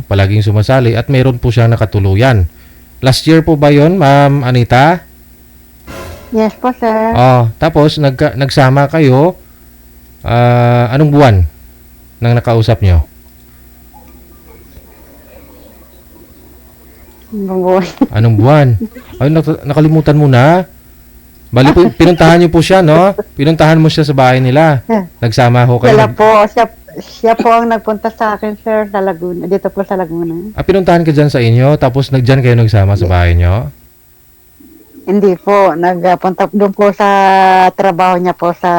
palaging sumasali at meron po siyang nakatuluyan. Last year po ba yon, Ma'am Anita? Yes po, sir. Tapos nagsama kayo, anong buwan nang nakausap nyo? Mabuhay. Anong buwan? Ay, nakalimutan mo na. Bali po, pinuntahan niyo po siya, no? Pinuntahan mo siya sa bahay nila. Nagsama ho kayo. Siya po ang nagpunta sa akin, sir, sa Laguna. Dito po sa Laguna. Pinuntahan ka dyan sa inyo, tapos dyan kayo nagsama sa bahay niyo? Hindi po. Nagpunta doon po sa trabaho niya po sa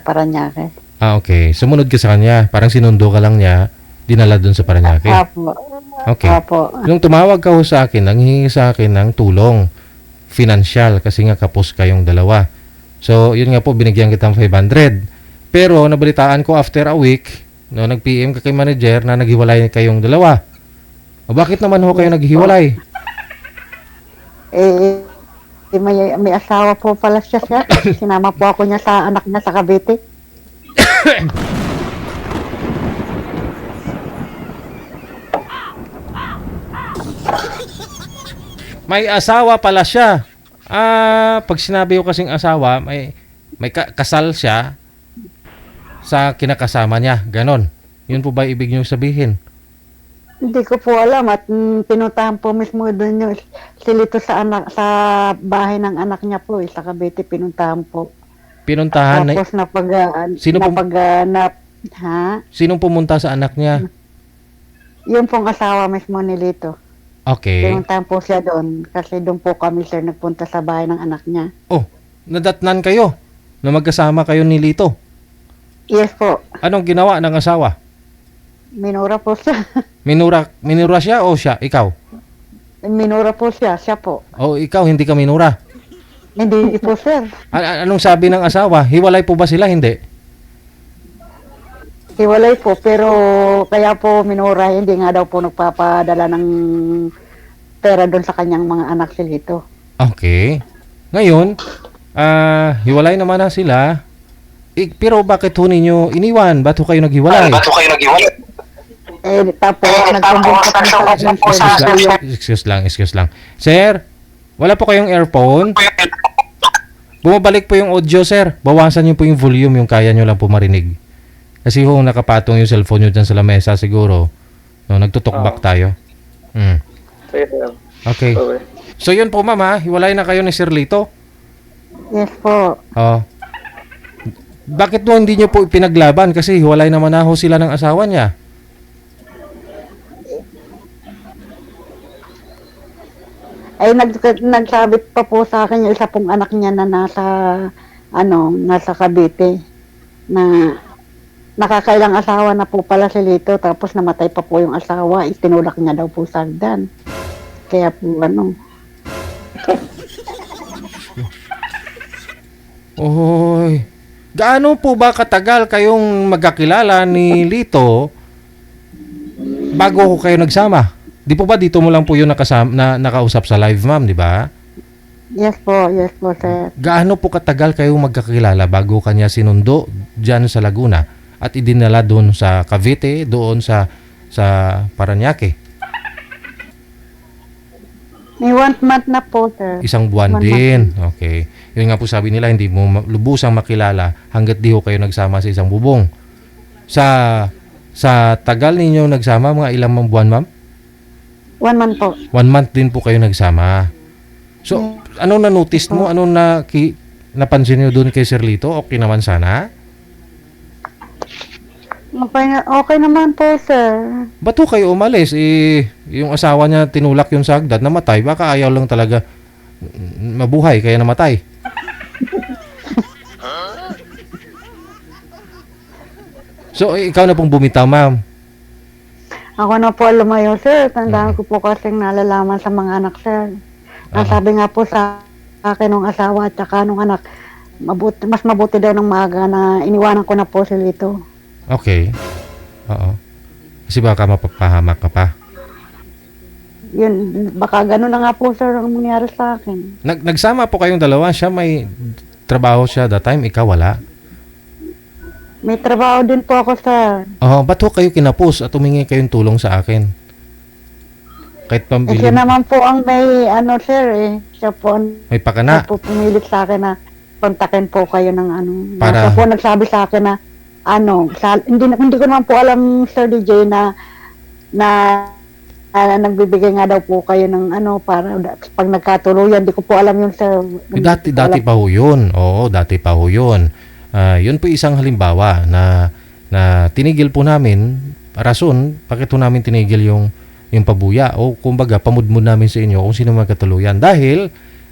Parañaque. Okay. Sumunod ka sa kanya. Parang sinundo ka lang niya, dinala doon sa Parañaque. Apo. Okay. Apo. Nung tumawag ka ho sa akin, nanghihingi sa akin ng tulong financial kasi nga kapos kayong dalawa. So, yun nga po, binigyan kitang 500. Pero, nabalitaan ko after a week, no, nag-PM ka kay manager na naghiwalay kayong dalawa. O, bakit naman ho kayo naghiwalay? May asawa po pala siya, sir. Sinama po ako niya sa anak niya sa Cavite. May asawa pala siya. Pag sinabi ko kasing asawa, may kasal siya sa kinakasama niya. Ganon. Yun po ba ibig niyo sabihin? Hindi ko po alam at pinuntahan po mismo doon yung silito sa bahay ng anak niya po, sa Cavite pinuntahan po. Pinuntahan Tapos Sinong pumunta sa anak niya? Yung pong asawa mismo ni Lito. Okay. Pinuntahan po siya doon kasi doon po kami, sir, nagpunta sa bahay ng anak niya. Oh, nadatnan kayo na magkasama kayo ni Lito. Yes po. Anong ginawa ng asawa? Minura po siya. Minura siya o siya? Ikaw? Minura po siya po. O ikaw, hindi ka minura? Hindi po, sir. Anong sabi ng asawa? Hiwalay po ba sila? Hindi. Hiwalay po, pero kaya po minura, hindi nga daw po nagpapadala ng pera doon sa kanyang mga anak si Lito. Okay. Ngayon, hiwalay naman na sila. Pero bakit ho ninyo iniwan? Ba't ho kayo naghiwalay? Tapos nagkumbong po sa Excuse lang. Sir, wala po kayong earphone? Bumabalik po yung audio, sir. Bawasan niyo po yung volume, yung kaya niyo lang po marinig. Kasi nakapatong yung cellphone nyo dyan sa lamesa siguro. No, nagtutok-back tayo. Okay. So yun po, ma'am, hiwalay na kayo ni Sir Lito? Yes po. Bakit mo hindi nyo po pinaglaban? Kasi hiwalay naman na ho sila ng asawa niya. Ay, nagsabi pa po sa akin yung isa pong anak niya na nasa Cavite. Na nakakailang asawa na po pala si Lito, tapos namatay pa po yung asawa, itinulak niya daw po sa hagdan. Kaya po Oy. Gaano po ba katagal kayong magkakilala ni Lito bago kayo nagsama? Di po ba dito mo lang po yung nakausap sa live, ma'am, di ba? Yes po, sir. Gaano po katagal kayong magkakilala bago kanya sinundo dyan sa Laguna at idinala doon sa Cavite, doon sa Parañaque? May 1 month na po, sir. Isang buwan din. Okay. Yun nga po sabi nila, hindi mo lubusang makilala hanggat di ho kayo nagsama sa isang bubong. Sa tagal ninyo nagsama, mga ilang buwan, ma'am? 1 month po. 1 month din po kayo nagsama. So, anong na-notice mo? Anong napansin nyo doon kay Sir Lito? Okay naman sana? Okay naman po, sir. Ba't ho kayo umalis? Yung asawa niya tinulak yung sagdat, namatay. Baka ayaw lang talaga mabuhay, kaya namatay. So, ikaw na pong bumitaw, ma'am. Ako na po lumayo, sir. Tandaan ko po kasing nalalaman sa mga anak, sir. Nasabi nga po sa akin ng asawa at saka nung anak, mas mabuti daw ng maaga na iniwanan ko na po si Lito. Okay. Oo. Kasi baka mapapahamak ka pa. Yun, baka gano'n na nga po, sir, ang mangyari sa akin. Nagsama po kayong dalawa. Siya may trabaho siya that time, ikaw wala. May trabaho din po ako, sir. Ba't ho kayo kinapos at humingi kayong tulong sa akin? Kahit Eh, pambili, siya naman po ang may ano sir eh. Siya po ang may pakana. siya po pumilit sa akin na kontakin po kayo ng ano. Para- Siya po nagsabi sa akin na ano, hindi ko naman po alam Sir DJ na nagbibigay nga daw po kayo ng ano para pag nagkatuluyan, di ko po alam yung sir. Dati pa ho yun. Oo, dati pa ho yun. Yun po isang halimbawa na tinigil po namin, rason, bakit po namin tinigil yung pabuya o kumbaga pamudmud namin sa inyo kung sino magkatuluyan. Dahil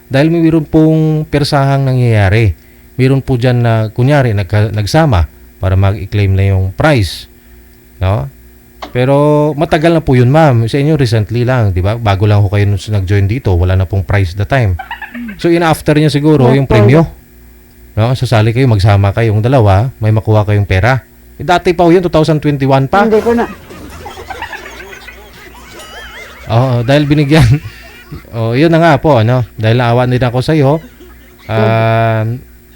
mayroon pong persahang nangyayari. Mayroon po dyan na kunyari nagsama para mag-claim na yung price. No? Pero matagal na po yun, ma'am. Sa inyo recently lang, di ba? Bago lang ho kayo nag-join dito, wala na pong price the time. So in-after niya siguro yung premyo. No? Sasali kayo, magsama kayong dalawa, may makuha kayong pera. Dati pa ho yun, 2021 pa. Hindi ko na. Oo, dahil binigyan. Yun na nga po, ano? Dahil naawa din ako sa iyo.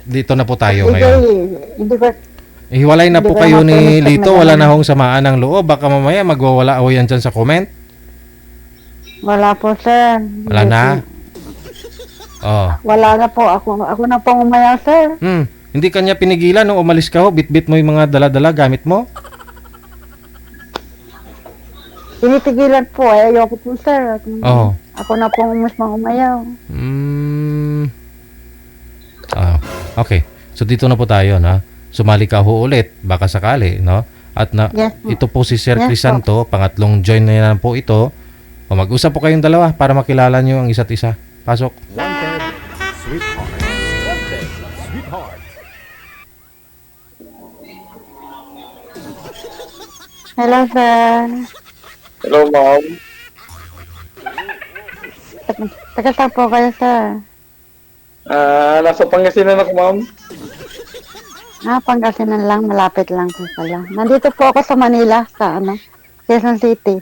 Dito na po tayo ngayon. Hindi ko. Hiwalay na Hindi po ko kayo naman ni promise Lito, na wala ganun. na hong samaan ng loob. Baka mamaya magwawala ako yan dyan sa comment. Wala po sir. Wala na. Oh. Wala na po. Ako na po umaya sir. Hindi kanya pinigilan nung umalis ka ho, bitbit mo yung mga dala-dala gamit mo. Tinitigilan po eh. Ayoko po sir. Oo. Ako na po mismo umayaw. Okay. So dito na po tayo, no? Sumali ka ho ulit, baka sakali, no? At Yes, po. ito po si Sir Yes, Crisanto, pangatlong join na yan po ito. O mag-usap po kayong dalawa para makilala nyo ang isa't isa. Pasok. Wanted, sweetheart. Wanted, sweetheart. Hello sir. Hello, ma'am. Taga saan po kayo sir? Nasa Pangasinan ako, ma'am. Pangasinan lang. Malapit lang po pala. Nandito po ako sa Manila, sa Quezon City.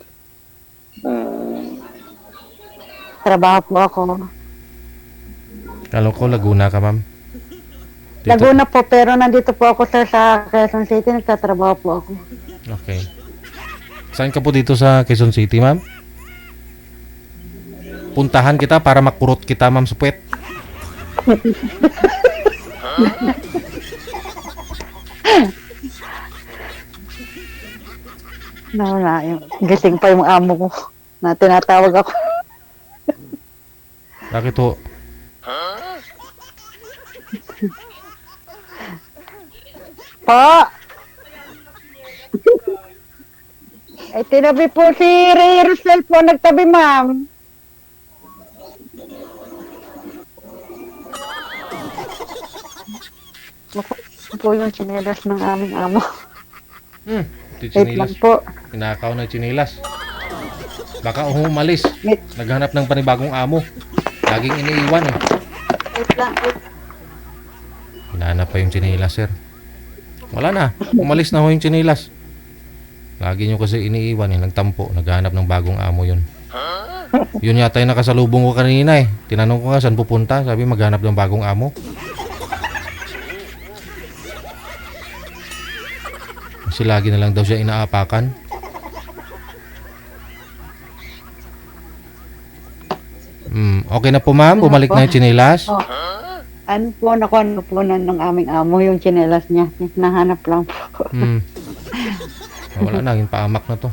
Trabaho po ako. Kalo ko, Laguna ka, ma'am. Dito. Laguna po, pero nandito po ako sir sa Quezon City. Nagtatrabaho po ako. Okay. Saan ka po dito sa Quezon City, ma'am? Puntahan kita para makurot kita, ma'am, sa puwet. Nawala yung gising pa yung amo ko na tinatawag ako. Bakit ho? Pa! Ay, tinabi po si Ray Rosel po, nagtabi, ma'am. Ako po yung chinelas ng aming amo. Ito Wait lang chinilas. po. Pinakaw na chinilas. Baka umalis. Wait, Naghanap ng panibagong amo. Laging iniiwan eh. wait lang. Wait. Hinahanap pa yung chinilas, sir. Wala na. Umalis na ho yung chinilas. Lagi nyo kasi iniiwan eh. Nagtampo. Naghanap ng bagong amo yun. Yun yata yung nakasalubong ko kanina eh. Tinanong ko nga saan pupunta. Sabi maghanap ng bagong amo. Kasi lagi na lang daw siya inaapakan. Okay na po, ma'am. Bumalik na yung chinilas. Oh. Ano po, nakuha ng aming amo yung chinelas niya. Nahanap lang po. Wala na. Yung paamak na to.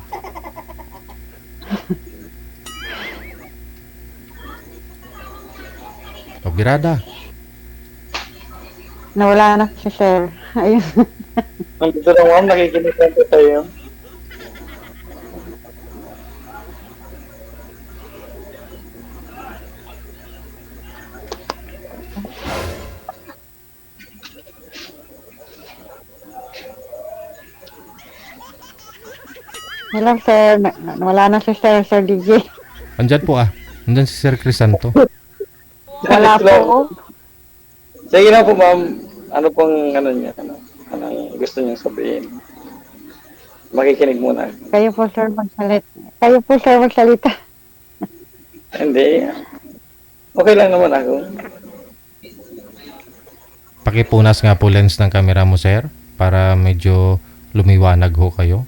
Pabirada. Nawala na si sir. Ayun. Nandito lang, ma'am. Nakikinig lang po tayo. Hello sir. Wala na si Sir DJ. Andyan po ah. Andyan si Sir Crisanto. Wala po. Sige na po, ma'am. Ano pong ano niya? Anong gusto niyang sabihin? Makikinig muna. Kayo po sir magsalita. Kayo po sir magsalita. Hindi. Okay lang naman ako. Pakipunas nga po lens ng camera mo, sir. Para medyo lumiwanag ho kayo.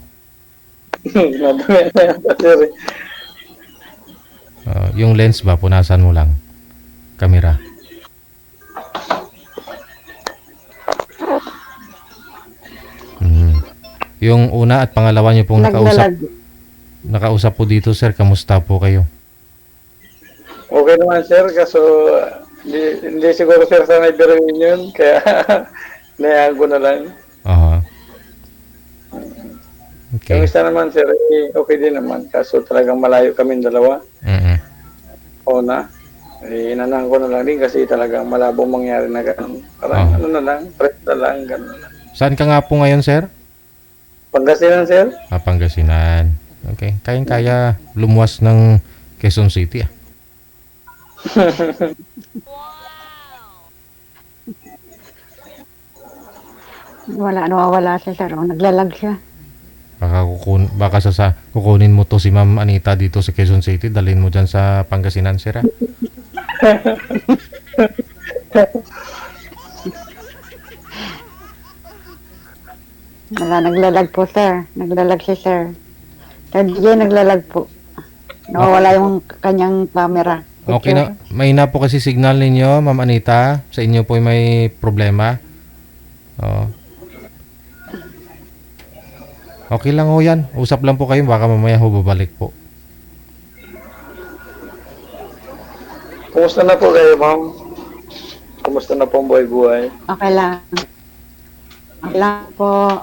Madami na yan, sir. Yung lens ba, punasan mo lang. Camera. Yung una at pangalawa niyo pong nakausap po dito, sir, kamusta po kayo? Okay naman sir, kaso hindi siguro sir sanay biruin yun, kaya nayaan ko na lang. Aha. Yung Okay. isa naman sir, okay din naman, kaso talagang malayo kami dalawa. Mm-mm. Una, inanahan ko na lang din kasi talagang malabong mangyari na gano'n. Parang ano na lang, press na lang, gano'n. Saan ka nga po ngayon, sir? Pangasinan sir? Pangasinan. Okay. Kayang-kaya lumuwas ng Quezon City, ah. Nawawala siya, sir. O, naglalag siya. Baka kukunin mo to si Ma'am Anita dito sa Quezon City, dalhin mo dyan sa Pangasinan, sir, ah. Wala, naglalag po, sir. Naglalag siya, sir. Sir DJ, naglalag po. Nawawala yung kanyang camera. Okay na. Mahina po kasi signal ninyo, Ma'am Anita. Sa inyo po may problema. Oo. Okay lang ho yan. Usap lang po kayo. Baka mamaya ho babalik po. Kumusta na po kayo, ma'am? Kumusta na po ang buhay-buhay? Okay lang. Okay lang po.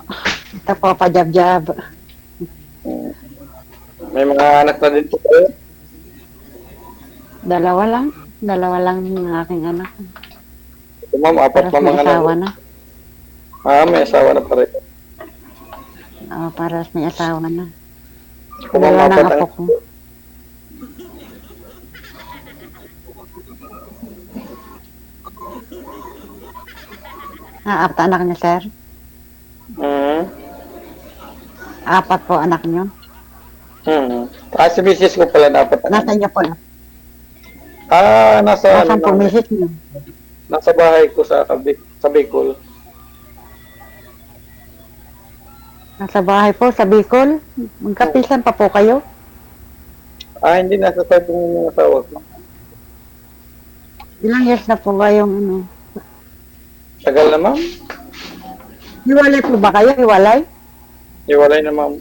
Ito po, pajab-jab. May mga anak na din po kayo? Dalawa lang. Dalawa lang ng aking anak. So, ma'am, apat Para pa may mga asawa anak. na. May asawa na pa rin. Para may asawa na. Kung ma'am, Dalawa ng apat apo ang... ko. Apat anak niya, sir. Hmm. Apat po anak niyo. Si misis ko pala na apat. Nasa inyo po. Nasa Nasaan po misis niyo? nasa bahay ko sa Bicol. Nasa bahay po, sa Bicol. Magkapisan pa po kayo? Hindi nasa side ng asawa ko. Ilang years na po kayong ano? Tagal na, ma'am. Hiwalay po ba kayo? Hiwalay? Iwalay na, ma'am.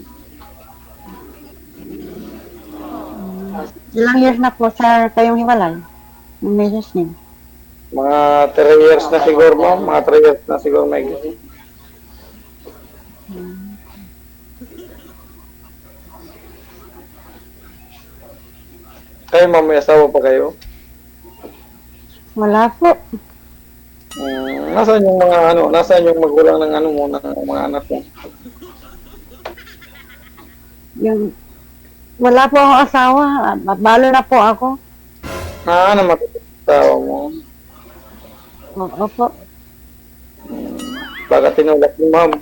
Ilang years na po sa kayong hiwalay? Ng misis niyo? Mga 3 years na siguro, ma'am. Mga 3 years na siguro may Kayo, ma'am, may asawa pa kayo? Wala po. Nasaan yung mga nasaan yung magulang ng ng mga anak mo? Yung, wala po akong asawa. Balo na po ako. Namatay yung asawa mo. Oo po. Baka tinulak ni ma'am.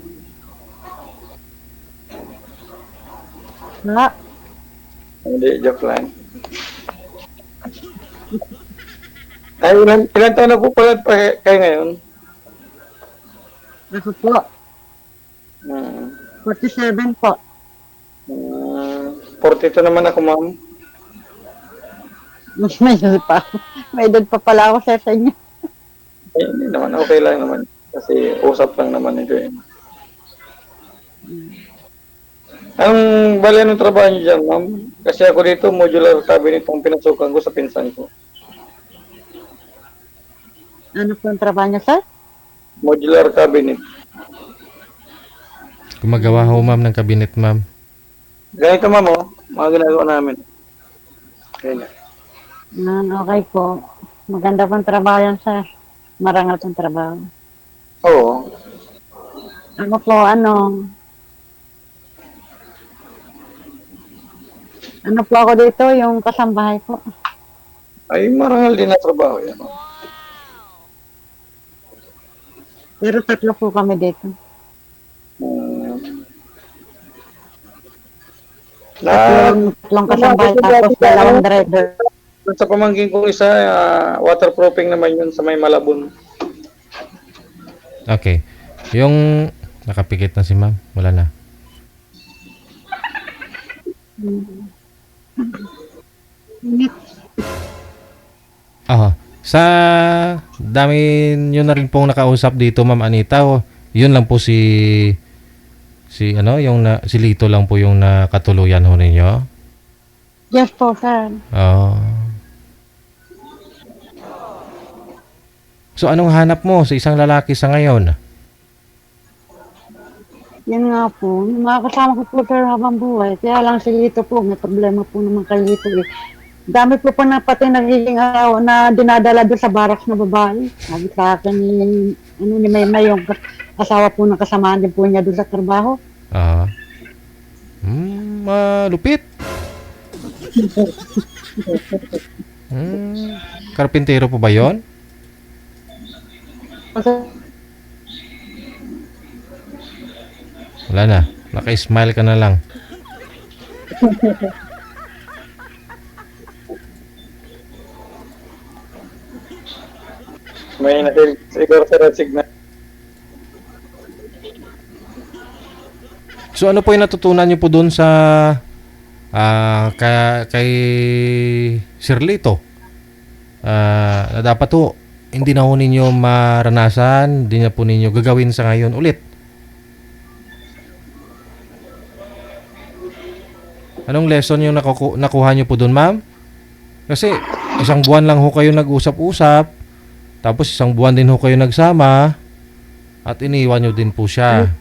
Wala. Hindi, joke lang. Ilan taon na po pala kayo ngayon? Ako po. 47 po. 42 naman ako, ma'am. May edad pa. May edad pa pala ako sa inyo. Hindi naman, okay lang naman. Kasi usap lang naman ito eh. Bali, anong trabaho niyo dyan, ma'am? Kasi ako dito, modular cabinet ang pinasukan ko sa pinsan ko. Ano po ang trabaho niya, sir? Modular cabinet. Gumagawa ho, ma'am, ng cabinet, ma'am. Ganito, ma'am, mga ginagawa namin. Ganyan. Okay po. Maganda pong trabaho yan, sir. Marangal pong trabaho. Oo. Ako po, ano po ako dito, yung kasambahay po. Ay, marangal din na trabaho yan. Pero 3 po kami dito. Tatlong kasambahay, tapos 2 driver. Sa pamangkin ko isa, waterproofing naman yun sa may Malabon. Okay. Yung nakapikit na si ma'am, wala na. Init. Sa dami nyo na rin pong nakausap dito, Ma'am Anita, yun lang po si ano, si Lito lang po yung nakatuluyan ho ninyo. Yes po, sir. Oh. So anong hanap mo sa isang lalaki sa ngayon? Yan nga po. Yung mga kasama ko po, sir, habang buhay. Kaya lang si Lito po, may problema po naman kay Lito eh. Dami po pa na pati nagiging araw na dinadala doon sa barracks na babae. Sabi sa akin ni Maymay, yung asawa po ng kasamaan din po niya doon sa trabaho. Ah. Malupit. Karpintero po ba 'yon? Kasi Wala na. Naka-smile ka na lang. May siguro sir ang signal. So ano po yung natutunan niyo po doon sa kay Sir Lito? Na dapat po hindi na ho ninyo maranasan, hindi na po ninyo gagawin sa ngayon ulit. Anong lesson yung nakuha niyo po doon, ma'am? Kasi isang buwan lang ho kayo nag-usap-usap, tapos isang buwan din ho kayo nagsama, at iniwan niyo din po siya.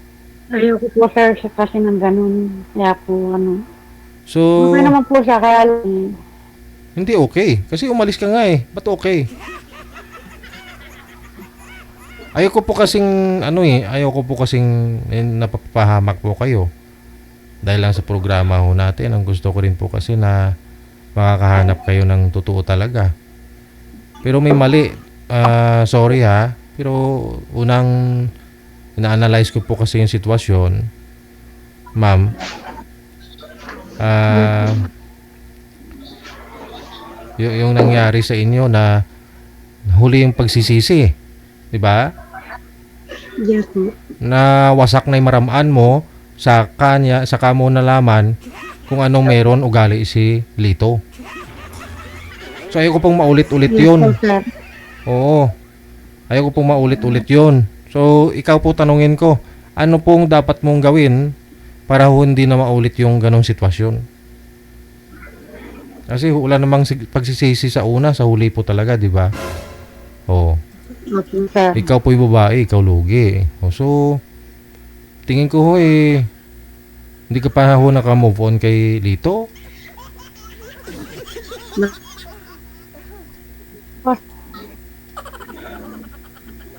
ayoko po, sir, siya kasi ng ganun. Kaya po, So, okay naman po siya, kaya lang, hindi okay. Kasi umalis ka nga eh. Ba't okay? Ayoko po kasing, napapahamak po kayo. Dahil lang sa programa ho natin, ang gusto ko rin po kasi na makakahanap kayo ng totoo talaga. Pero may mali. Sorry ha. Pero unang ina-analyze ko po kasi yung sitwasyon, ma'am. Yung nangyari sa inyo na huli yung pagsisisi, 'di ba? yes po. Na wasak na yung maramaan mo sa kanya, saka mo nalaman kung anong meron ugali si Lito. So ayoko pong maulit-ulit Yes yun. po, sir. Oo. Ayoko pong maulit-ulit yun. So ikaw po tanungin ko, ano pong dapat mong gawin para hindi na maulit yung ganong sitwasyon? Kasi wala namang pagsisisi sa una, sa huli po talaga, di ba? Oo. Okay, sir. Ikaw po yung babae, ikaw lugi. So, tingin ko ho hindi ka pa ho naka-move on kay Lito?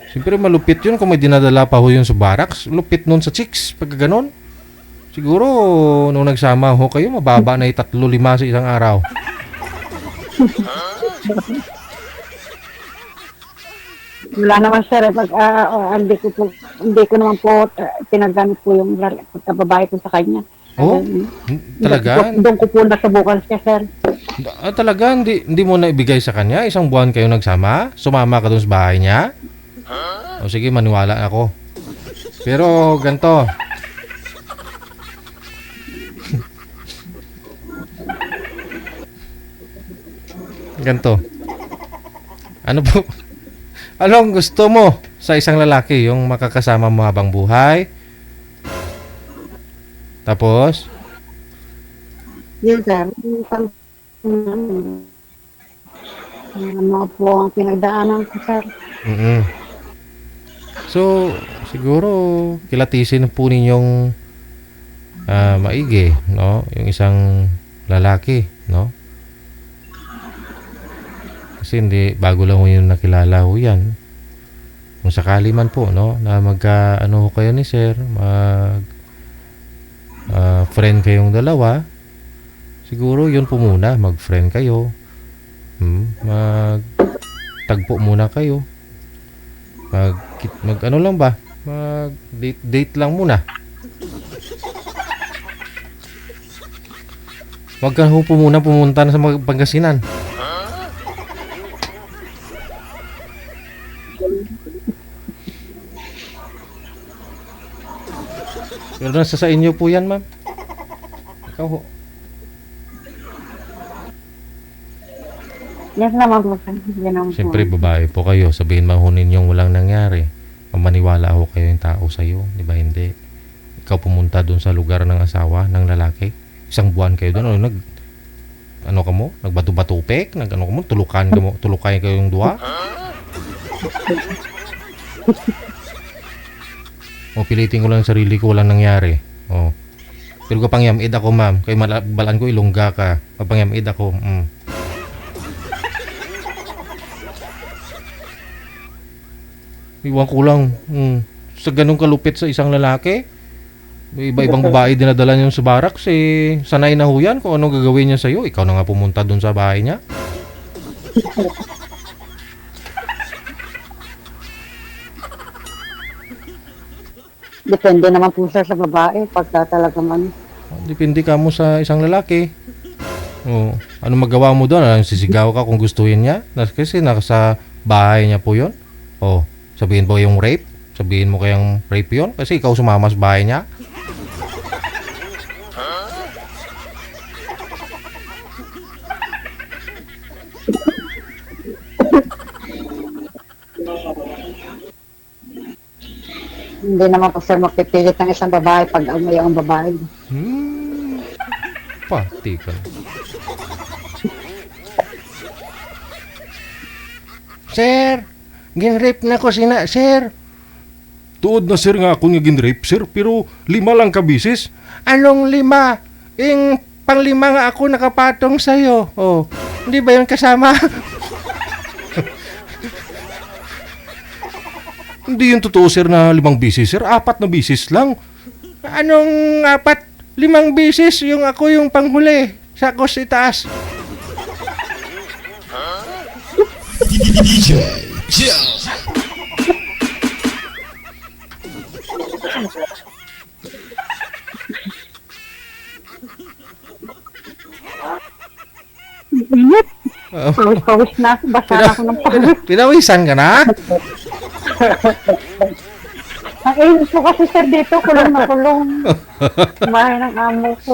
Siyempre malupit yun kung may dinadala pa ho yun sa barracks. Lupit nun sa chicks, pagka ganon. Siguro, nung nagsama ho kayo, mababa na 3-5 sa isang araw. Wala naman, sir. Pag, hindi ko naman po tinagamit po yung pagkababae ko sa kanya. Oh? Talaga? Doon ko po nasubukan siya, sir. Talaga? Hindi mo na ibigay sa kanya? Isang buwan kayo nagsama? Sumama ka dun sa bahay niya? O sige, maniwala ako. Pero ganito. Ganito. Ano po? Ano ang gusto mo sa isang lalaki? Yung makakasama mo habang buhay? Tapos? Yes, sir. Ano po ang pinagdaanan ko, sir? Mm-mm. So, siguro kilatisin po ninyong maigi, no? Yung isang lalaki, no? Kasi hindi, bago lang ho yung nakilala ho yan. Kung sakali man po, no? Na ano ho kayo ni sir, friend kayong dalawa, siguro yun po muna, mag-friend kayo. Tagpo muna kayo. Mag ano lang ba? Mag date lang muna. Wag ka ho po muna pumunta na sa Pangasinan. Pero nasa sa inyo po yan, ma'am. Ikaw ho. Yes naman po, sir. Yan naman po. Siyempre, babae po kayo. Sabihin mahunin yung walang nangyari. Mamaniwala ako kayo yung tao sa'yo. Di ba hindi? Ikaw pumunta doon sa lugar ng asawa ng lalaki. Isang buwan kayo doon. Ano ka mo? Nagbato-batupek? Ano ka mo? Tulukan kayo yung dua? O pilitin ko lang yung sarili ko, walang nangyari. O. Pero kapang yamid ako, ma'am. Kay balaan ko ilongga ka. Kapang yamid ako. Iwan ko lang. Sa ganung kalupit sa isang lalaki, iba-ibang babae dinadala niyo sa barracks, sanay na ho yan kung anong gagawin niya sa'yo. Ikaw na nga pumunta doon sa bahay niya. Depende naman po sir sa babae, pagka talaga man. Depende ka mo sa isang lalaki. O, ano magawa mo doon? Ano, sisigaw ka kung gustuhin niya? Kasi nasa bahay niya po yun. O, sabihin mo yung rape? Sabihin mo kayang rape yun? Kasi ikaw sumama sa bahay niya. Hindi naman po sir mapipilit ng isang babae pag umay ang babae. Pati ka. Sir, ginrape na ko sina, sir. Tuod na sir nga ako nga ginrape, sir. Pero 5 lang ka bisis. Anong 5? Pang-5 nga ako nakapatong sa'yo. Oh, hindi ba yun kasama? Hindi yun totoo, sir, na 5 bisis, sir. 4 na bisis lang. Anong 4? 5 bisis yung ako yung panghuli. Sa kos itaas. Init. Pawis na ako, basa na ako ng pawis. Pinawisan ka na? Ang init po kasi sir dito, kulong na kulong. Bahay ng amo ko.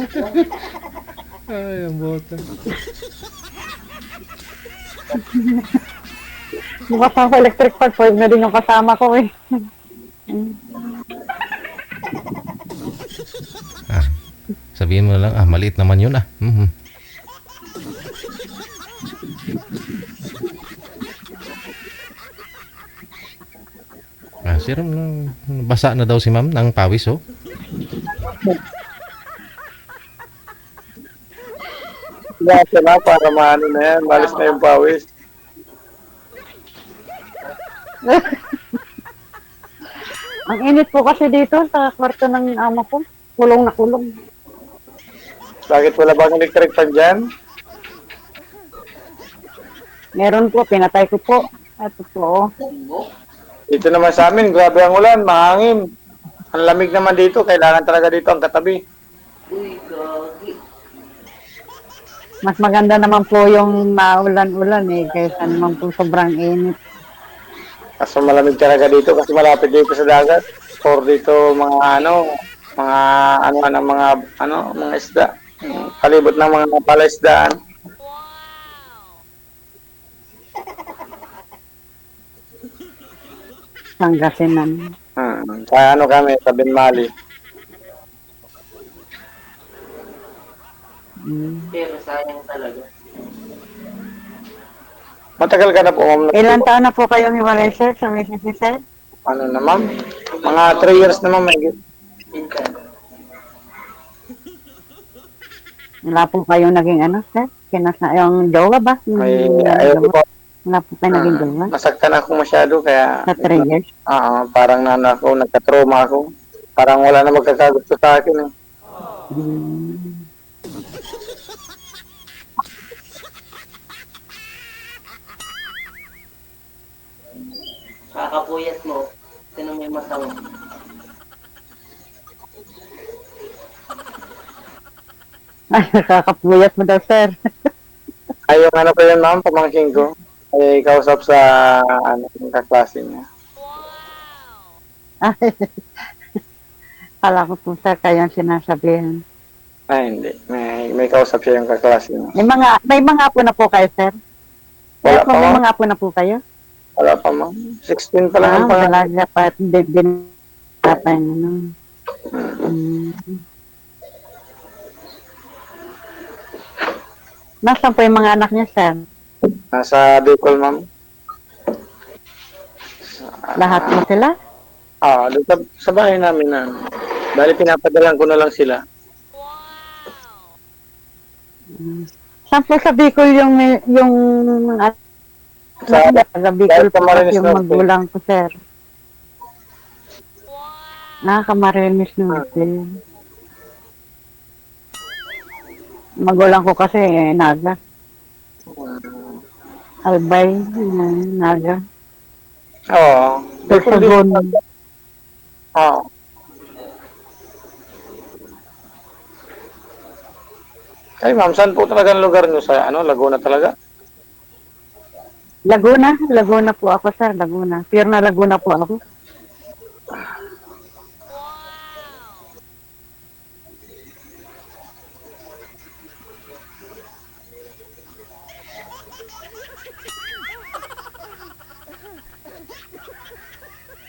Ay, ang bota. Bukas ako electric fan, pwede na din yung kasama ko eh. Sabihin mo na lang, maliit naman yun ah. Sir, basa na daw si ma'am ng pawis, oh. Gasa na para maano na yan. Malis na yung pawis. Ang init po kasi dito sa kwarto ng amo ko. Kulong na kulong. Bakit wala bang electric fan dyan? Meron po, pinatay ko po. Ito po. Dito naman sa amin, grabe ang ulan, mahangin. Ang lamig naman dito, kailangan talaga dito ang katabi. Mas maganda naman po yung maulan-ulan eh, kaysa naman po sobrang init. Kaso malamig talaga dito kasi malapit dito sa dagat. Or dito mga mga isda. Palibot ng mga palaisdaan. Pangasinan. Kaya kami sa Binmali. Pero sayang talaga. Matagal ka na po, ma'am. Ilan taon na po kayong hiwalay sir sa Mississippi sir? Ano na, ma'am? Mga 3 years na, ma'am. Minsan. Wala po kayong naging ano sir? Kinasa yung jowa ba? Ayaw ko po. Wala po kayo naging jowa? Nasaktan ako masyado, kaya... Sa 3 years? Parang nagka-trauma ako. Parang wala na magkakagusto sa akin. Kakapuyat mo. Sino may masawa? Ay, nakakapuyat mo daw sir. Ay, yung ano ko yun, ma'am, pamangking ko. Ay, kausap sa kaklase niya. Ay, kala ko po sir kayo ang sinasabihan. Ay, hindi. May kausap siya yung kaklase niya. May mga apo na po kayo sir? Kaya Wala po pa, may ma'am. mga apo na po kayo? Wala pa, ma'am. 16 pa lang ang pangalan. Dalaga pa at din tatay ano. Mm. Nasaan po yung mga anak niya, sir? Nasa Bicol, ma'am. Lahat po sila? Doon sa bahay namin na. Bali, pinapadalan ko na lang sila. Saan po sa Bicol yung Sa, sa Bicol dahil po Camarines yung Norte. magulang ko, sir. Camarines Norte. Magulang ko kasi Naga. Albay, Naga. Oo. Bicol din. Sorsogon. Oo. Ay, ma'am, saan po talaga ang lugar nyo? Sa Laguna talaga? Laguna po ako, sir, Laguna. Pure na Laguna po ako.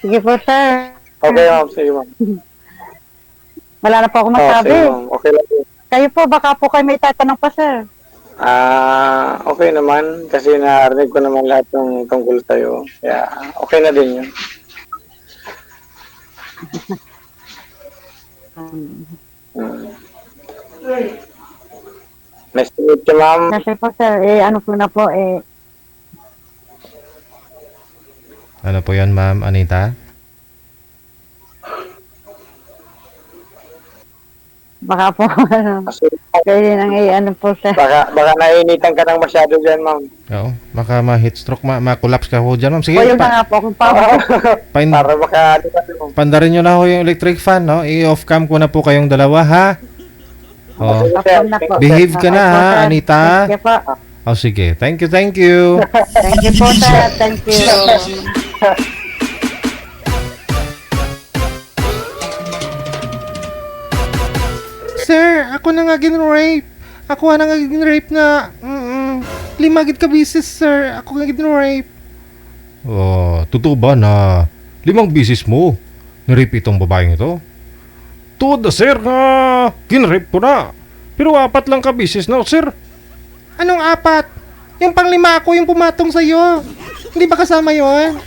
Sige po, sir. Okay, ma'am. Sige, ma'am. Wala na po ako Oo, masabi. sige, ma'am. Okay lang po. Kayo po, baka po kayo may tatanong pa, sir. Okay naman. Kasi narinig ko naman lahat ng tungkol sa'yo. Kaya, okay na din yun. Nice to meet you, ma'am. Kasi po, sir, ano po na po, Ano po yan, Ma'am Anita? baka po, Kasi, kayo nang ano po, sir. baka nainitan ka ng masyado dyan, ma'am. Oo. Baka ma-heat stroke, ma-collapse ka ho dyan, Ma'am. Sige, O yung nga po, kung pa, Para baka, pandarin nyo na ho yung electric fan, no? I-off cam ko na po kayong dalawa, ha? Oh. na po. Behave ka na, Okay po, ha, sir. Anita? Thank you po. Oh, sige. Thank you, thank you. Thank you po, sir. Thank you. Sir, ako na nga gin-rape. Ako na nga gin-rape nga. Limagit ka bisis, sir. Ako nga gin-rape. Oh, totoo ba na 5 bisis mo na-rape itong babaeng ito? Tuod na, sir, nga gin-rape ko na. Pero 4 lang ka bisis na, sir. Anong 4? Yung pang-5 ako yung pumatong sa'yo. Hindi ba kasama yon?